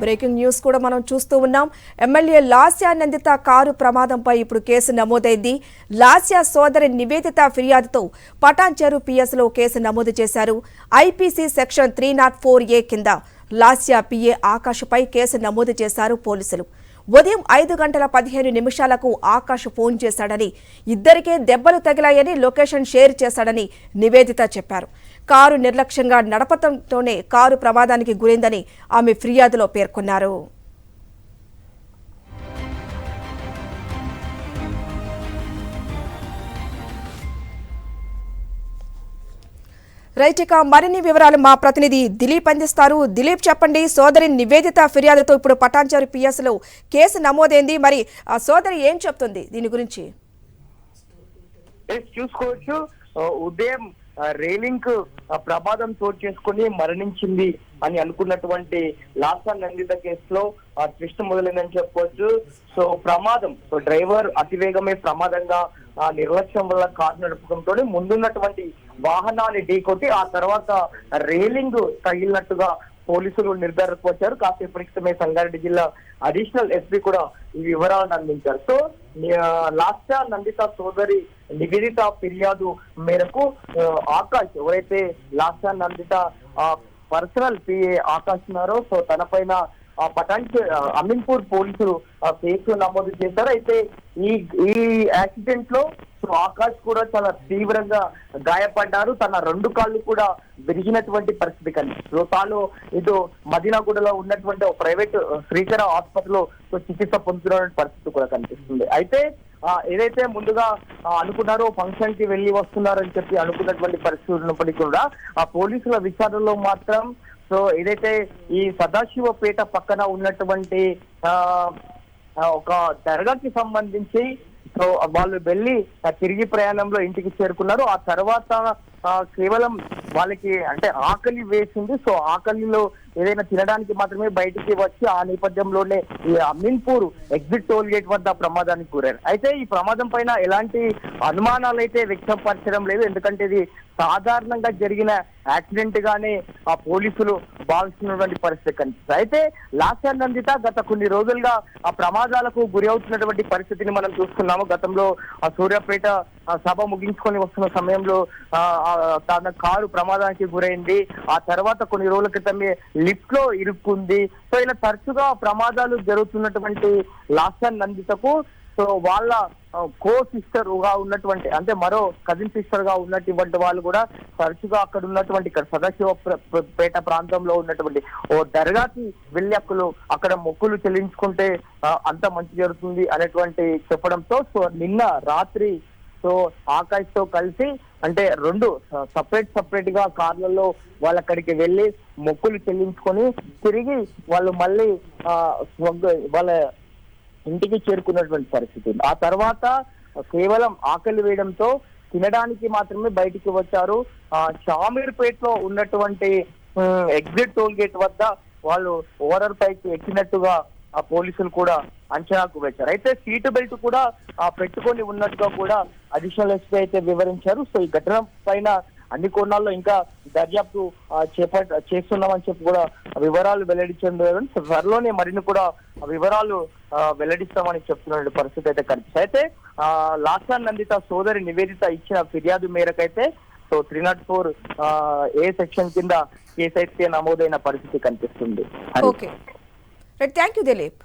Breaking news కూడా మనం చూస్తూ ఉన్నాం. ఎమ్మెల్యే లాస్య నందిత కారు ప్రమాదంపై ఇప్పుడు కేసు నమోదైంది. లాస్య సోదరి నివేదిత ఫిర్యాదుతో పటాన్చెరు పిఎస్లో కేసు నమోదు చేశారు. ఐపీసీ సెక్షన్ 304A కింద లాస్య పిఏ ఆకాష్పై కేసు నమోదు చేశారు పోలీసులు. ఉదయం 5:15 ఆకాష్ ఫోన్ చేశాడని, ఇద్దరికే దెబ్బలు తగిలాయని లొకేషన్ షేర్ చేశాడని నివేదిత చెప్పారు. కారు నిర్లక్ష్యంగా నడపడంతోనే కారు ప్రమాదానికి గురైందని ఆమె ఫిర్యాదులో పేర్కొన్నారు. రైట్, ఇక మరిన్ని వివరాలు మా ప్రతినిధి దిలీప్ అందిస్తారు. దిలీప్, చెప్పండి. సోదరి నివేదిత ఫిర్యాదుతో ఇప్పుడు పటాన్చెరు పిఎస్లో కేసు నమోదైంది. మరి ఆ సోదరి ఏం చెప్తుంది దీని గురించి? చూసుకోవచ్చు, ఉదయం రైలింగ్ ప్రమాదం చోటు చేసుకుని మరణించింది అని అనుకున్నటువంటి లాస్య నందిత కేసులో ట్విస్ట్ మొదలైందని చెప్పవచ్చు. సో ప్రమాదం, డ్రైవర్ అతివేగమే ప్రమాదంగా నిర్లక్ష్యం వల్ల కారు నడపడంతో ముందున్నటువంటి వాహనాన్ని ఢీకొట్టి ఆ తర్వాత రైలింగ్ తగిలినట్టుగా పోలీసులు నిర్ధారణకు వచ్చారు. కాసేపటి క్రితమే సంగారెడ్డి జిల్లా అడిషనల్ ఎస్పీ కూడా ఈ వివరాలను అందించారు. సో లాస్య నందిత సోదరి నివేదిత ఫిర్యాదు మేరకు ఆకాష్, ఎవరైతే లాస్య నందిత పర్సనల్ పిఏ ఆకాష్ ఉన్నారో, సో తన పైన అమీన్పూర్ పోలీసులు కేసు నమోదు చేశారు. అయితే ఈ యాక్సిడెంట్ లో ఆకాష్ కూడా చాలా తీవ్రంగా గాయపడ్డారు. తన 2 కాళ్ళు కూడా విరిగినటువంటి పరిస్థితి కనిపిస్తుంది. తాను ఇటు మదీనాగూడలో ఉన్నటువంటి ప్రైవేట్ శ్రీకర ఆసుపత్రిలో చికిత్స పొందుతున్న పరిస్థితి కూడా కనిపిస్తుంది. అయితే ఏదైతే ముందుగా అనుకున్నారో ఫంక్షన్ కి వెళ్లి వస్తున్నారని చెప్పి అనుకున్నటువంటి పరిస్థితి ఉన్నప్పటికీ కూడా ఆ పోలీసుల విచారణలో మాత్రం సో ఏదైతే ఈ సదాశివపేట పక్కన ఉన్నటువంటి ఒక దర్గాకి సంబంధించి సో వాళ్ళు వెళ్ళి తిరిగి ప్రయాణంలో ఇంటికి చేరుకున్నారు. ఆ తర్వాత కేవలం వాళ్ళకి అంటే ఆకలి వేసింది. సో ఆకలిలో ఏదైనా తినడానికి మాత్రమే బయటికి వచ్చి ఆ నేపథ్యంలోనే ఈ అమీన్పూర్ ఎగ్జిట్ టోల్ గేట్ వద్ద ప్రమాదానికి గురారు. అయితే ఈ ప్రమాదం పైన ఎలాంటి అనుమానాలు అయితే వ్యక్తం పరచడం లేదు, ఎందుకంటే ఇది సాధారణంగా జరిగిన యాక్సిడెంట్ గానే ఆ పోలీసులు భావిస్తున్నటువంటి పరిస్థితి కనిపిస్తుంది. అయితే లాస్య నందిత గత కొన్ని రోజులుగా ఆ ప్రమాదాలకు గురి అవుతున్నటువంటి పరిస్థితిని మనం చూస్తున్నాము. గతంలో ఆ సూర్యాపేట సభ ముగించుకొని వస్తున్న సమయంలో తన కారు ప్రమాదానికి గురైంది. ఆ తర్వాత కొన్ని రోజుల క్రితమే లిఫ్ట్ లో ఇరుక్కుంది. సో ఇలా తరచుగా ప్రమాదాలు జరుగుతున్నటువంటి లాస్య నందితకు సో వాళ్ళ కో సిస్టర్ గా ఉన్నటువంటి అంటే మరో కజిన్ సిస్టర్ గా ఉన్నటువంటి వాళ్ళు కూడా తరచుగా అక్కడ ఉన్నటువంటి ఇక్కడ సదాశివపేట ప్రాంతంలో ఉన్నటువంటి ఓ దర్గాకి వెళ్ళి అక్కడ మొక్కులు చెల్లించుకుంటే అంత మంచి జరుగుతుంది అనేటువంటి చెప్పడంతో సో నిన్న రాత్రి సో ఆకాష్ తో కలిసి అంటే 2 సపరేట్ గా కార్లలో వాళ్ళు అక్కడికి వెళ్ళి మొక్కులు చెల్లించుకొని తిరిగి వాళ్ళు మళ్ళీ వాళ్ళ ఇంటికి చేరుకున్నటువంటి పరిస్థితి. ఆ తర్వాత కేవలం ఆకలి వేయడంతో తినడానికి మాత్రమే బయటికి వచ్చారు. షామీర్పేటలో ఉన్నటువంటి ఎగ్జిట్ టోల్ గేట్ వద్ద వాళ్ళు ఓవర్ పైకి ఎక్కినట్టుగా ఆ పోలీసులు కూడా అంచనాకు వచ్చారు. అయితే సీటు బెల్ట్ కూడా పెట్టుకొని ఉన్నట్టుగా కూడా అడిషనల్ ఎస్పీ అయితే వివరించారు. సో ఈ ఘటన పైన అన్ని కోణాల్లో ఇంకా దర్యాప్తు చేస్తున్నామని చెప్పి కూడా వివరాలు వెల్లడించడం, త్వరలోనే మరిన్ని కూడా వివరాలు వెల్లడిస్తామని చెప్తున్న పరిస్థితి అయితే కనిపిస్తుంది. అయితే లాస్య నందిత సోదరి నివేదిత ఇచ్చిన ఫిర్యాదు మేరకైతే సో 304A సెక్షన్ కింద కేసు అయితే నమోదైన పరిస్థితి కనిపిస్తుంది. Okay, thank you Dilip.